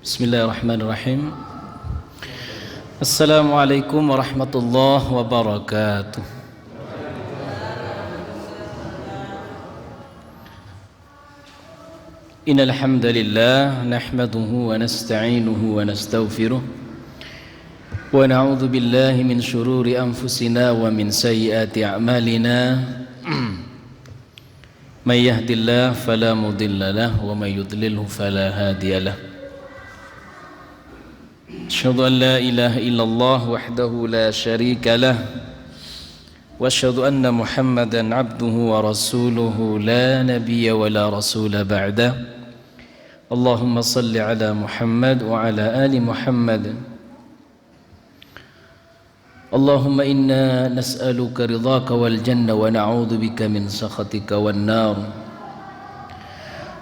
Bismillahirrahmanirrahim. Assalamualaikum warahmatullahi wabarakatuh. Innal hamdalillah nahmaduhu wa nasta'inuhu wa nastaghfiruh wa na'udzu billahi min shururi anfusina wa min sayyiati a'malina. May yahdihillahu fala mudilla lahu wa may yudlilhu fala hadiya lahu. Asyhadu an la ilaha illallah wahdahu la syarika lah wa asyhadu anna Muhammadan abduhu wa rasuluhu la nabiyya wa la rasula ba'da. Allahumma salli ala Muhammad wa ala ali Muhammad. Allahumma inna nas'aluka ridhaka wal janna wa na'udzu bika min sakhatika wan nar.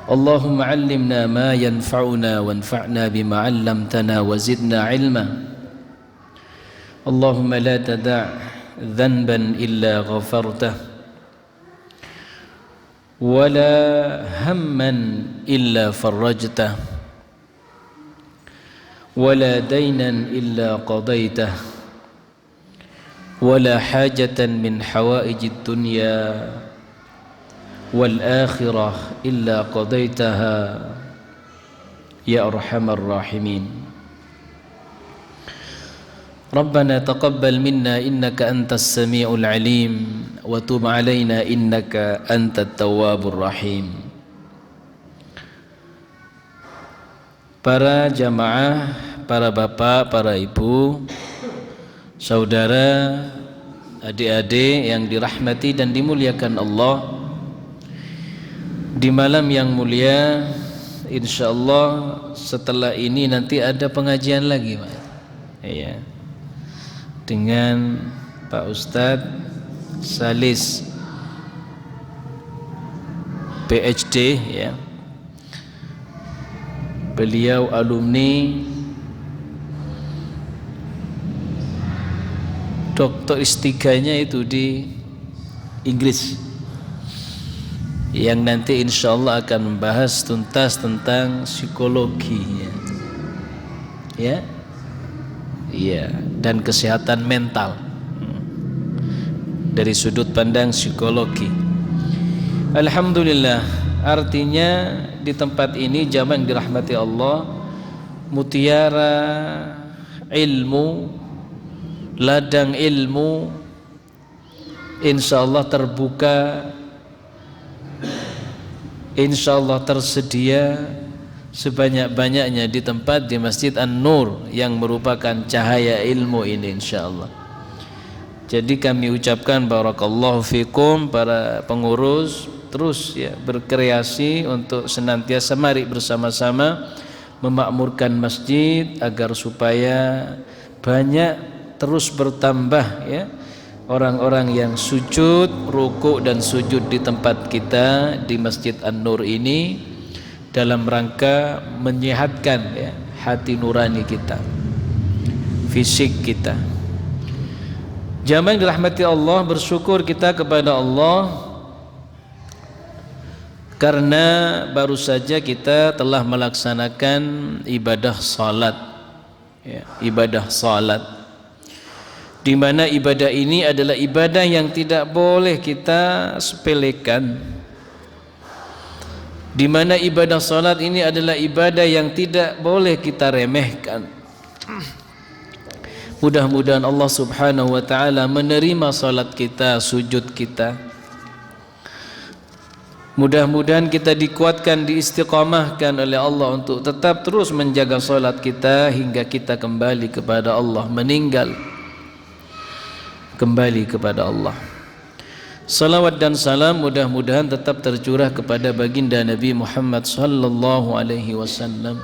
Allahumma 'allimna ma yanfa'una wanfa'na bima 'allamtana wa zidna 'ilma. Allahumma la tada' dhanban illa ghafartah wa la hamman illa farajtah wa la daynan illa qadaytah wa la hajatan min hawaijid dunya wal akhirah illa qadaitaha ya arhamar rahimin. Rabbana taqabbal minna innaka antas samiul alim wa tub alaina innaka antat tawwabur rahim. Para jamaah, para bapak, para ibu, saudara, adik-adik yang dirahmati dan dimuliakan Allah, di malam yang mulia, insyaallah setelah ini nanti ada pengajian lagi, Pak. Iya. Dengan Pak Ustadz Salis PhD, ya. Beliau alumni doktor S3-nya itu di Inggris, yang nanti insyaallah akan membahas tuntas tentang psikologi, ya, iya, dan kesehatan mental dari sudut pandang psikologi. Alhamdulillah, artinya di tempat ini jamaah yang dirahmati Allah, mutiara ilmu, ladang ilmu insyaallah terbuka, insyaallah tersedia sebanyak-banyaknya di tempat di Masjid An-Nur yang merupakan cahaya ilmu ini insyaallah. Jadi kami ucapkan barakallahu fikum para pengurus, terus ya berkreasi untuk senantiasa mari bersama-sama memakmurkan masjid agar supaya banyak terus bertambah, ya, orang-orang yang sujud, rukuk dan sujud di tempat kita di Masjid An-Nur ini dalam rangka menyehatkan, ya, hati nurani kita, fisik kita. Jamaah yang dirahmati Allah, bersyukur kita kepada Allah karena baru saja kita telah melaksanakan ibadah salat, ya, ibadah salat, di mana ibadah ini adalah ibadah yang tidak boleh kita sepelekan, di mana ibadah salat ini adalah ibadah yang tidak boleh kita remehkan. Mudah-mudahan Allah Subhanahu wa taala menerima salat kita, sujud kita. Mudah-mudahan kita dikuatkan, diistiqamahkan oleh Allah untuk tetap terus menjaga salat kita hingga kita kembali kepada Allah, meninggal kembali kepada Allah. Salawat dan salam mudah-mudahan tetap tercurah kepada baginda Nabi Muhammad sallallahu alaihi wasallam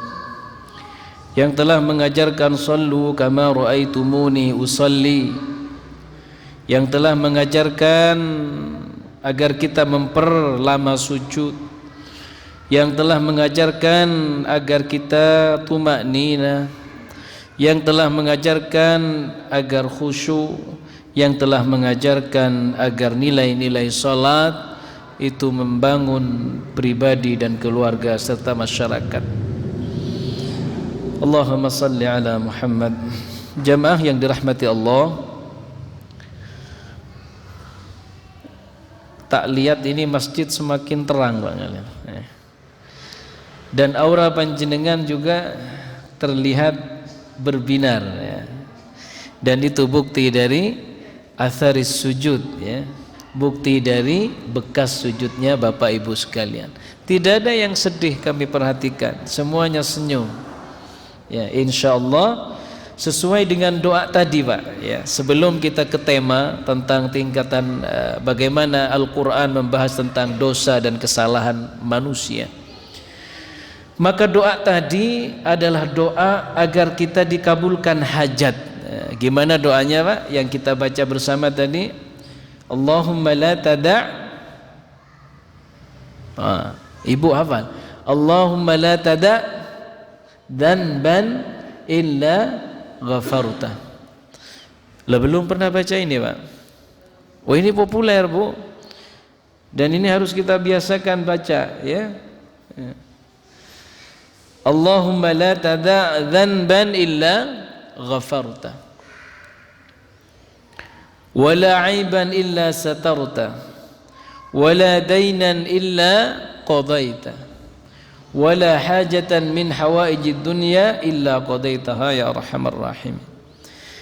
yang telah mengajarkan sallu kama raaitumuni usalli, yang telah mengajarkan agar kita memperlama sujud, yang telah mengajarkan agar kita tumaknina, yang telah mengajarkan agar khusyuk, yang telah mengajarkan agar nilai-nilai salat itu membangun pribadi dan keluarga serta masyarakat. Allahumma salli ala Muhammad. Jamaah yang dirahmati Allah, tak lihat ini masjid semakin terang Pak. Dan aura panjenengan juga terlihat berbinar ya. Dan itu bukti dari atharis sujud ya. Bukti dari bekas sujudnya Bapak Ibu sekalian. Tidak ada yang sedih kami perhatikan, semuanya senyum. Ya, insyaallah sesuai dengan doa tadi Pak ya. Sebelum kita ke tema tentang tingkatan bagaimana Al-Qur'an membahas tentang dosa dan kesalahan manusia, maka doa tadi adalah doa agar kita dikabulkan hajat. Gimana doanya Pak yang kita baca bersama tadi? Allahumma la tada'. Ibu hafal. Allahumma la tada' dhanban illa ghafarta. Lah belum pernah baca ini Pak. Oh ini populer Bu. Dan ini harus kita biasakan baca ya. Allahumma la tada' dhanban illa ghafarta wala 'aiban illa satarta wala daynan illa qadaita wala hajatan min hawaijid dunya illa qadaitaha ya arhamar rahim.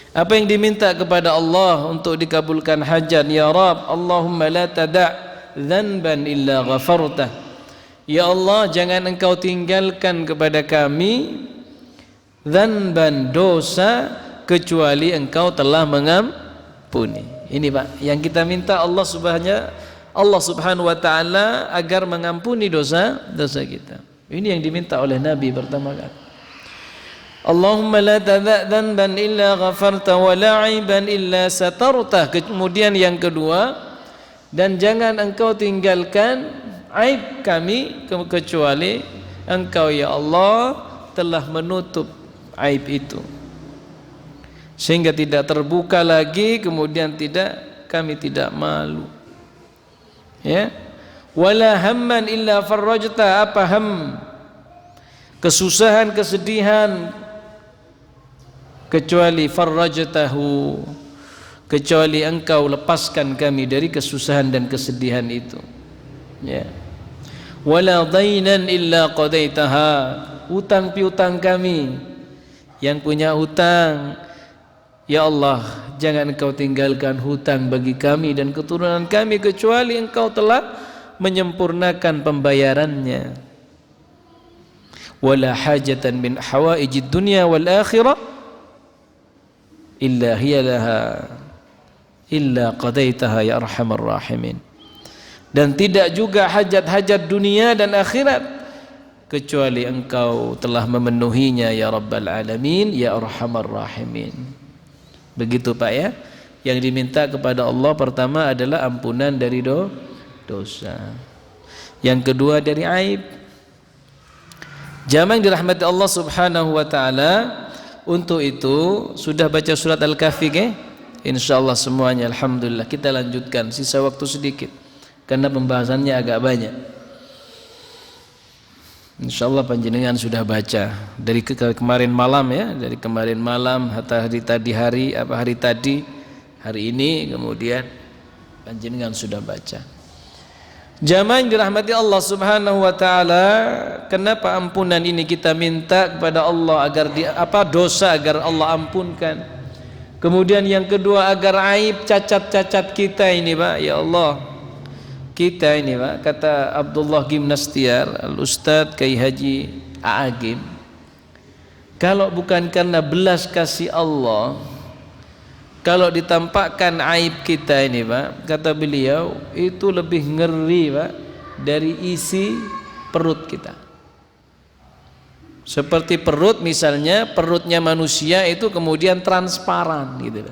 Apa yang diminta kepada Allah untuk dikabulkan hajat ya Rabb? Allahumma la tada' dhanban illa ghafarta. Ya Allah, jangan engkau tinggalkan kepada kami dhanban dosa kecuali engkau telah mengampuni. Ini Pak yang kita minta Allah subhanahu wa ta'ala agar mengampuni dosa kita. Ini yang diminta oleh Nabi pertama kali. Allahumma la tada' dhanban illa ghafarta wa la 'aiban illa satarta. Kemudian yang kedua, dan jangan engkau tinggalkan aib kami kecuali engkau ya Allah telah menutup aib itu sehingga tidak terbuka lagi, kemudian kami tidak malu ya. Wala hamman illa farrajta. Apa ham? Kesusahan, kesedihan, kecuali farrajtahu, kecuali engkau lepaskan kami dari kesusahan dan kesedihan itu ya. Wala dainan illa qadaitaha. Hutang piutang kami, yang punya hutang ya Allah, jangan engkau tinggalkan hutang bagi kami dan keturunan kami kecuali engkau telah menyempurnakan pembayarannya. Wala hajatan min hawaijid dunya wal akhirah illa hiya laha illa qadaitaha ya arhamar rahimin. Dan tidak juga hajat-hajat dunia dan akhirat kecuali engkau telah memenuhinya ya rabbal alamin ya arhamar rahimin. Begitu Pak ya. Yang diminta kepada Allah pertama adalah ampunan dari dosa. Yang kedua dari aib. Jamaah yang dirahmati Allah subhanahu wa ta'ala, untuk itu sudah baca surat Al-Kahfi ke? Insyaallah semuanya alhamdulillah. Kita lanjutkan, sisa waktu sedikit karena pembahasannya agak banyak. Insyaallah panjenengan sudah baca dari kemarin malam ya, dari kemarin malam hari tadi, hari ini, kemudian panjenengan sudah baca. Jamaah yang dirahmati Allah subhanahu wa ta'ala, kenapa ampunan ini kita minta kepada Allah agar dosa agar Allah ampunkan. Kemudian yang kedua agar aib cacat-cacat kita ini Pak ya Allah, kita ini Pak, kata Abdullah Gimnastiar Al-Ustadz Kiai Haji A'agim, kalau bukan karena belas kasih Allah, kalau ditampakkan aib kita ini Pak, kata beliau, itu lebih ngeri Pak dari isi perut kita. Seperti perut misalnya, perutnya manusia itu kemudian transparan gitu.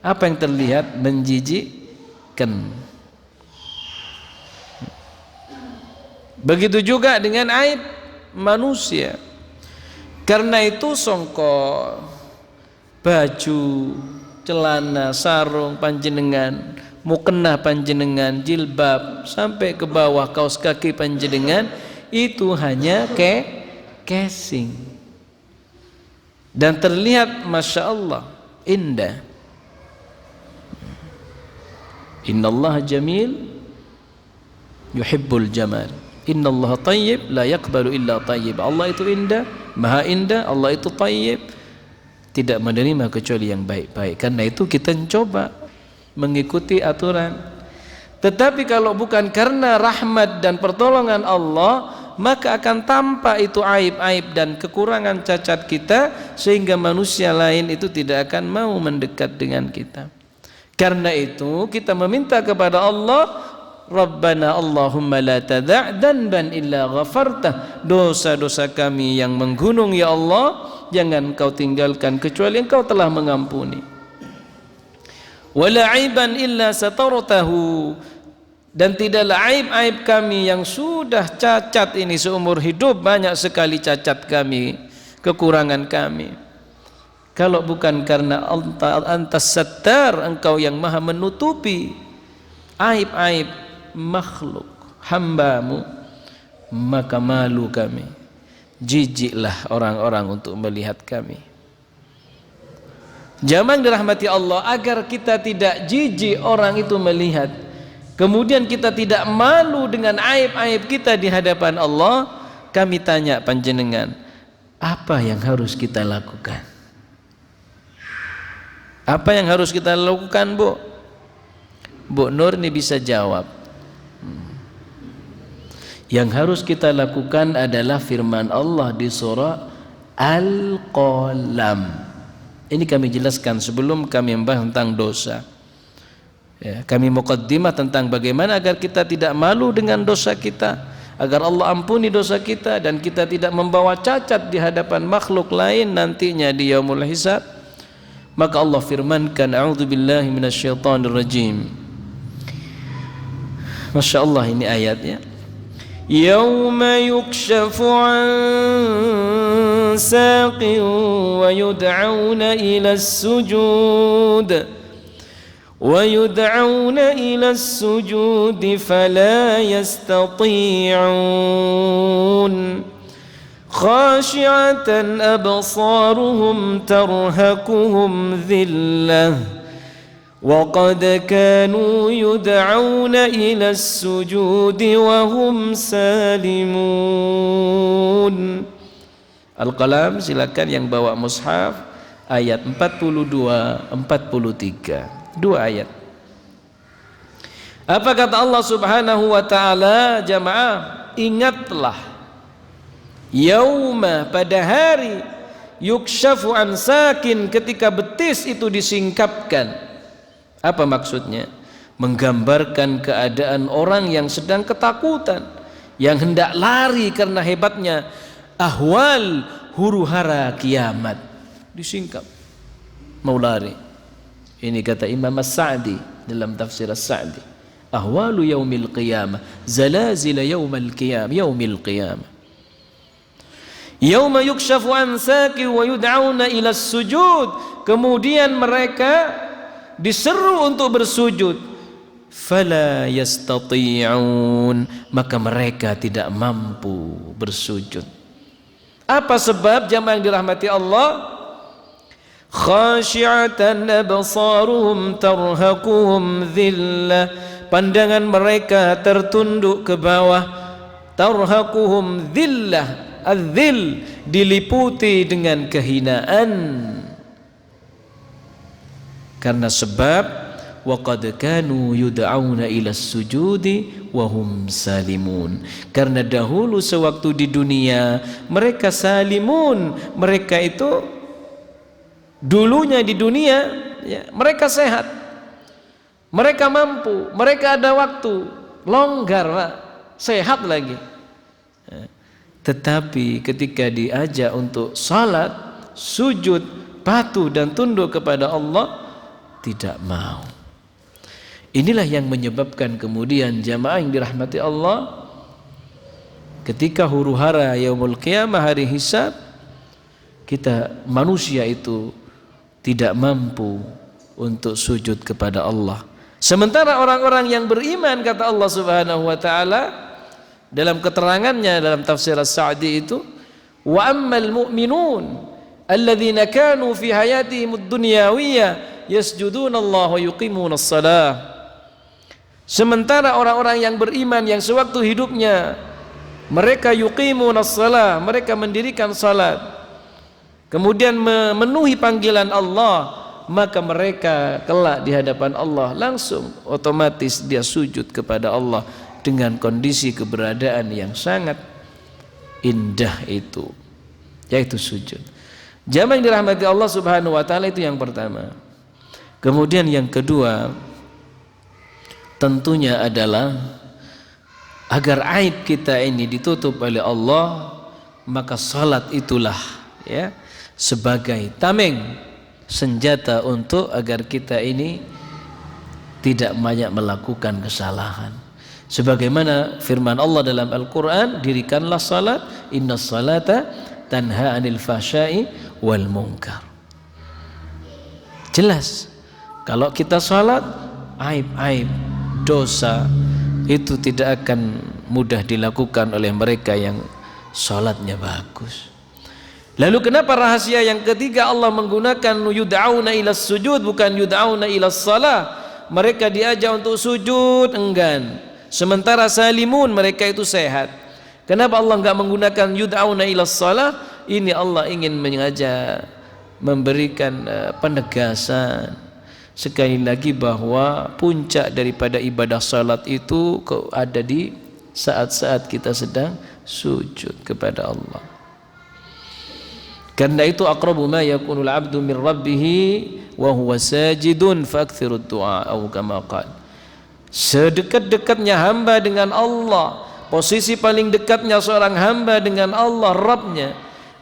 Apa yang terlihat? Menjijikkan. Begitu juga dengan aib manusia. Karena itu songkok, baju, celana, sarung panjenengan, mukena panjenengan, jilbab sampai ke bawah kaos kaki panjenengan itu hanya casing. dan terlihat masya Allah indah. Innallaha jamil yuhibbul jamal. Innallaha tayyib la yaqbalu illa tayyib. Allah itu indah, maha indah. Allah itu tayyib, tidak menerima kecuali yang baik-baik. Karena itu kita mencoba mengikuti aturan. Tetapi kalau bukan karena rahmat dan pertolongan Allah, maka akan tampak itu aib-aib dan kekurangan cacat kita, sehingga manusia lain itu tidak akan mau mendekat dengan kita. Karena itu kita meminta kepada Allah, Rabbana Allahumma la tada' dhanban illa ghafartah. Dosa-dosa kami yang menggunung ya Allah, jangan Engkau tinggalkan kecuali Engkau telah mengampuni. Wala aiban illa satartahu. Dan tidaklah aib-aib kami yang sudah cacat ini seumur hidup, banyak sekali cacat kami, kekurangan kami. Kalau bukan karena Antas Sattar, Engkau yang maha menutupi aib-aib makhluk hambamu, maka malu kami, jijiklah orang-orang untuk melihat kami. Jamaah dirahmati Allah, agar kita tidak jijik orang itu melihat, kemudian kita tidak malu dengan aib-aib kita di hadapan Allah, kami tanya panjenengan, apa yang harus kita lakukan? Apa yang harus kita lakukan, Bu? Bu Nur ini bisa jawab. Yang harus kita lakukan adalah firman Allah di surah Al-Qalam. Ini kami jelaskan sebelum kami membahas tentang dosa. Ya, kami muqaddimah tentang bagaimana agar kita tidak malu dengan dosa kita, agar Allah ampuni dosa kita dan kita tidak membawa cacat di hadapan makhluk lain nantinya di yaumul hisab. Maka Allah firmankan, a'udzubillahi minasyaitonir rajim. Masya Allah, ini ayatnya. Yauma yukshafu an saqin wa yud'auna ila as-sujud wa yud'auna ila as-sujud fala yastati'un. خاشعة أبصارهم ترهقهم ذلة وقد كانوا يدعون إلى السجود وهم سالمون. Al-Qalam, silakan yang bawa mushaf, ayat 42-43, dua ayat. Apa kata Allah Subhanahu wa ta'ala? Jamaah, ingatlah yauma, pada hari, yukshafu an sakin, ketika betis itu disingkapkan. Apa maksudnya? Menggambarkan keadaan orang yang sedang ketakutan, yang hendak lari karena hebatnya ahwal huru-hara kiamat. Disingkap, mau lari. Ini kata Imam As-Sa'di dalam tafsir As-Sa'di, ahwalu yaumil qiyamah, zalazil yaumil qiyamah. Yauma yukshafu an saqi wa yud'auna ila sujud, kemudian mereka diseru untuk bersujud, fala yastati'un, maka mereka tidak mampu bersujud. Apa sebab, jamaah yang dirahmati Allah? Khashi'atan absaruhum tarhaquhum dhillah, pandangan mereka tertunduk ke bawah, tarhaquhum dhillah, adzil, diliputi dengan kehinaan. Karena sebab waqad kanu yud'auna ila sujudi wa hum salimun, karena dahulu sewaktu di dunia mereka salimun, mereka itu dulunya di dunia ya, mereka sehat, mereka mampu, mereka ada waktu, longgar, Pak, sehat lagi. Tetapi ketika diajak untuk salat, sujud, patuh dan tunduk kepada Allah, tidak mau. Inilah yang menyebabkan kemudian jamaah yang dirahmati Allah, ketika huru-hara yaumul qiyamah, hari hisab, kita manusia itu tidak mampu untuk sujud kepada Allah. Sementara orang-orang yang beriman, kata Allah Subhanahu wa ta'ala dalam keterangannya dalam tafsir As-Sa'di itu, wa ammal mu'minun, alladzina kanu fi hayatihim ad-dunyawiyah yasjuduna Allah wa yuqimuna as-salah. Sementara orang-orang yang beriman yang sewaktu hidupnya mereka yuqimuna as-salah, mereka mendirikan salat, kemudian memenuhi panggilan Allah, maka mereka kelak di hadapan Allah langsung otomatis dia sujud kepada Allah dengan kondisi keberadaan yang sangat indah itu, yaitu sujud. Jamaah yang dirahmati Allah Subhanahu wa taala, itu yang pertama. Kemudian yang kedua tentunya adalah agar aib kita ini ditutup oleh Allah, maka salat itulah ya sebagai tameng, senjata untuk agar kita ini tidak banyak melakukan kesalahan. Sebagaimana firman Allah dalam Al-Quran, dirikanlah salat, inna salata tanha anil fahsya'i wal munkar. Jelas kalau kita salat, aib-aib dosa itu tidak akan mudah dilakukan oleh mereka yang salatnya bagus. Lalu kenapa rahasia yang ketiga Allah menggunakan yud'auna ilas sujud bukan yud'auna ilas salah? Mereka diajak untuk sujud enggan, sementara salimun mereka itu sehat. Kenapa Allah enggak menggunakan yud'auna ilas salah? Ini Allah ingin mengajak, memberikan penegasan sekali lagi bahwa puncak daripada ibadah salat itu ada di saat-saat kita sedang sujud kepada Allah. Karena itu aqrabu ma yakunul 'abdu min rabbih wa huwa sajidun faktsirud du'a atau kama qala. Sedekat-dekatnya hamba dengan Allah, posisi paling dekatnya seorang hamba dengan Allah Rabbnya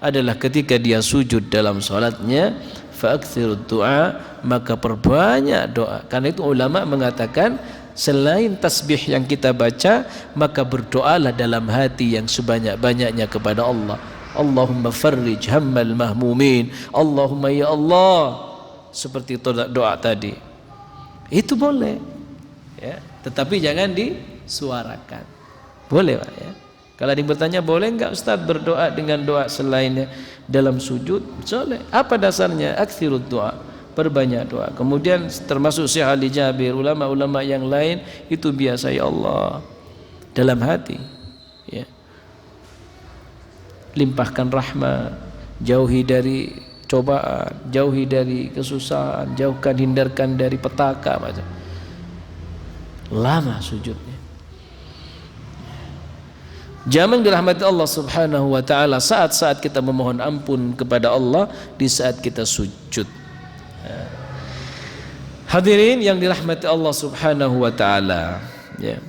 adalah ketika dia sujud dalam salatnya, faktsirud du'a, maka perbanyak doa. Karena itu ulama mengatakan selain tasbih yang kita baca, maka berdoalah dalam hati yang sebanyak-banyaknya kepada Allah. Allahumma farrij hammal mahmumin, Allahumma ya Allah, seperti doa tadi. Itu boleh ya, tetapi jangan disuarakan. Boleh Pak ya. Kalau ada yang bertanya boleh enggak Ustaz berdoa dengan doa selainnya dalam sujud? Boleh. Apa dasarnya? Aktsirud doa, perbanyak doa. Kemudian termasuk Syekh Ali Jabir, ulama-ulama yang lain itu biasa ya Allah dalam hati ya. Limpahkan rahmat, jauhi dari cobaan, jauhi dari kesusahan, jauhkan, hindarkan dari petaka macam. Lama sujudnya. Jamaah dirahmati Allah Subhanahu wa taala, saat-saat kita memohon ampun kepada Allah di saat kita sujud. Hadirin yang dirahmati Allah Subhanahu wa taala, ya.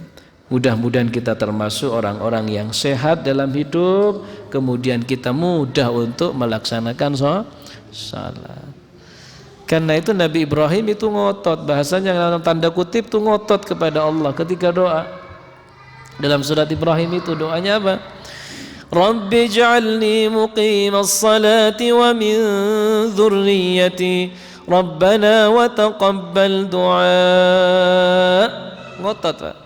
Mudah-mudahan kita termasuk orang-orang yang sehat dalam hidup, kemudian kita mudah untuk melaksanakan salat. Karena itu Nabi Ibrahim itu ngotot, bahasanya dalam tanda kutip itu ngotot kepada Allah ketika doa. Dalam surat Ibrahim itu doanya apa? Rabbi ij'alni muqimas salati wa min dzurriyyati Rabbana wa taqabbal du'a. Ngotot Pak.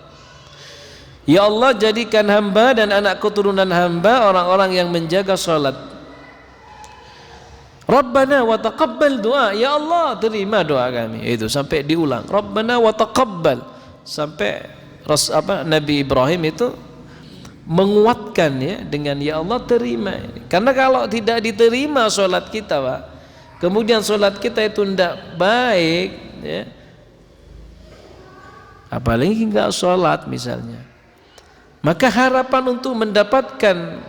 Ya Allah, jadikan hamba dan anak keturunan hamba orang-orang yang menjaga salat. Rabbana wa taqabbal du'a. Ya Allah, terima doa kami. Itu sampai diulang. Rabbana wa taqabbal. Sampai Nabi Ibrahim itu menguatkan ya dengan ya Allah terima. Karena kalau tidak diterima salat kita Pak, kemudian salat kita itu tidak baik ya, apalagi enggak salat misalnya, maka harapan untuk mendapatkan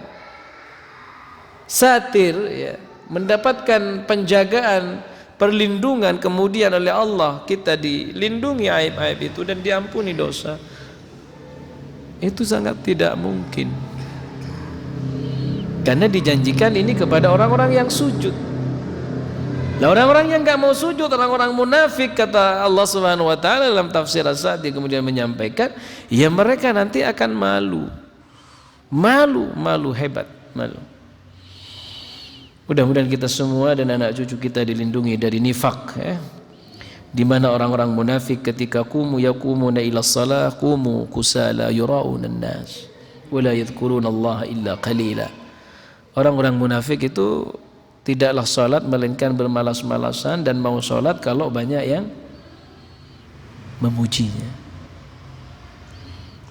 satir ya, mendapatkan penjagaan, perlindungan kemudian oleh Allah, kita dilindungi aib-aib itu dan diampuni dosa, itu sangat tidak mungkin. Karena dijanjikan ini kepada orang-orang yang sujud. Nah, orang-orang yang enggak mau sujud, orang-orang munafik, kata Allah Subhanahu wa taala dalam tafsir As-Sa'di kemudian menyampaikan, ya mereka nanti akan malu hebat, malu. Mudah-mudahan kita semua dan anak cucu kita dilindungi dari nifak ya. Di mana orang-orang munafik ketika yakumuna ila shalah qumu kusala yurauna an-nas wa la yadhkuruna Allah illa qalila. Orang-orang munafik itu tidaklah sholat melainkan bermalas-malasan dan mau sholat kalau banyak yang memujinya.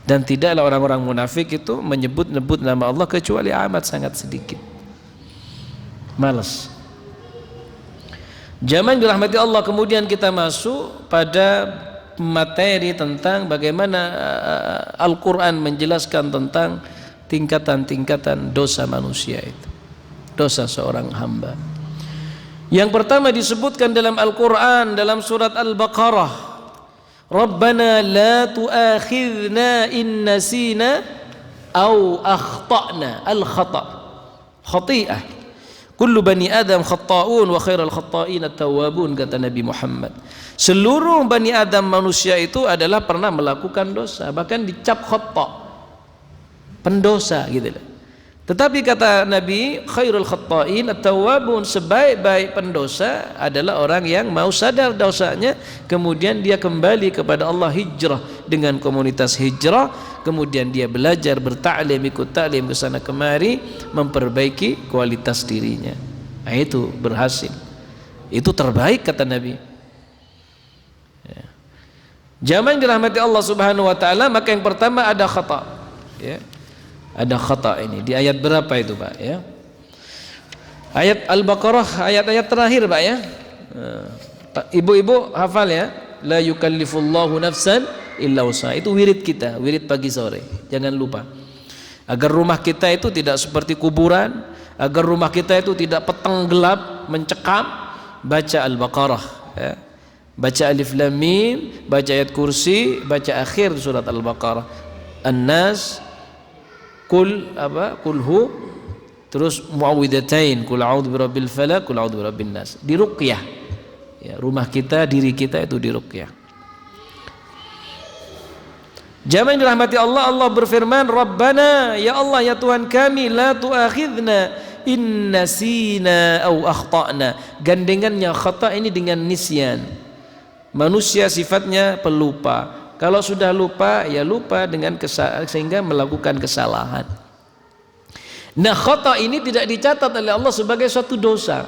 Dan tidaklah orang-orang munafik itu menyebut-nyebut nama Allah kecuali amat sangat sedikit. Malas. Zaman dirahmati Allah, kemudian kita masuk pada materi tentang bagaimana Al-Quran menjelaskan tentang tingkatan-tingkatan dosa manusia itu, dosa seorang hamba. Yang pertama disebutkan dalam Al-Quran dalam surat Al-Baqarah, Rabbana la tu'akhidna in nasina aw akhta'na. Al-khata', khati'ah. Kullu bani Adam khatta'un wa khairal khatta'in at-tawwabun, kata Nabi Muhammad. Seluruh bani Adam manusia itu adalah pernah melakukan dosa, bahkan dicap khata', pendosa gitu. Tetapi kata Nabi, khairul khatta'in at-tawwabun, sebaik-baik pendosa adalah orang yang mau sadar dosanya, kemudian dia kembali kepada Allah, hijrah dengan komunitas hijrah, kemudian dia belajar bertaklim, ikut taklim ke sana kemari, memperbaiki kualitas dirinya. Nah, itu berhasil. Itu terbaik kata Nabi. Ya. Zaman dirahmati Allah Subhanahu wa taala, maka yang pertama ada khata'. Ya. Ada khata' ini di ayat berapa itu, Pak, ya? Ayat Al-Baqarah, ayat-ayat terakhir, Pak, ya. Ibu-ibu hafal ya, la yukallifullahu nafsan illa wus'aha. Itu wirid kita, wirid pagi sore. Jangan lupa. Agar rumah kita itu tidak seperti kuburan, agar rumah kita itu tidak petang gelap mencekam, baca Al-Baqarah, ya. Baca Alif Lam Mim, baca ayat kursi, baca akhir surat Al-Baqarah, An-Nas, kulhu, terus muawwidzatain, kul a'udzu birabbil falaq, kul a'udzu birabbin nas. Diruqyah. Ya, rumah kita, diri kita itu diruqyah. Jamaah dirahmati Allah, Allah berfirman, Rabbana, ya Allah ya Tuhan kami, la tu'akhidna in nasina aw akhta'na. Gandengannya khata' ini dengan nisyan. Manusia sifatnya pelupa. Kalau sudah lupa, ya lupa dengan sehingga melakukan kesalahan. Nah, khata' ini tidak dicatat oleh Allah sebagai suatu dosa,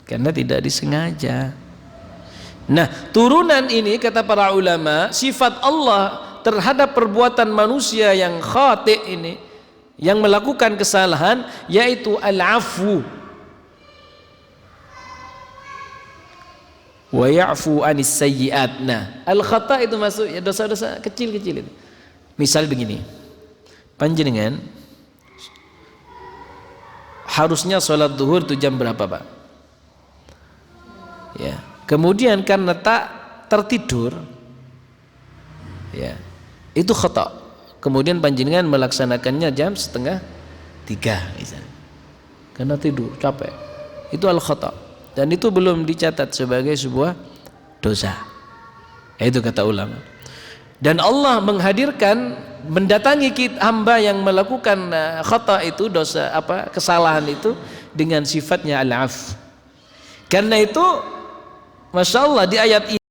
karena tidak disengaja. Nah, turunan ini kata para ulama, sifat Allah terhadap perbuatan manusia yang khati' ini, yang melakukan kesalahan, yaitu al-'afwu wa ya'fu anis sayyi'at. Nah, al-khata' itu masuk ya dosa-dosa kecil-kecil itu. Misal begini, panjenengan harusnya sholat zuhur itu jam berapa, Pak? Ya, kemudian karena tak tertidur, ya, itu khata'. Kemudian panjenengan melaksanakannya jam 2:30 misalnya, karena tidur capek. Itu al-khata'. Dan itu belum dicatat sebagai sebuah dosa. Itu kata ulama. Dan Allah menghadirkan, mendatangi hamba yang melakukan khata' itu, dosa apa, kesalahan itu, dengan sifatnya al-'af. Karena itu, masya Allah, di ayat ini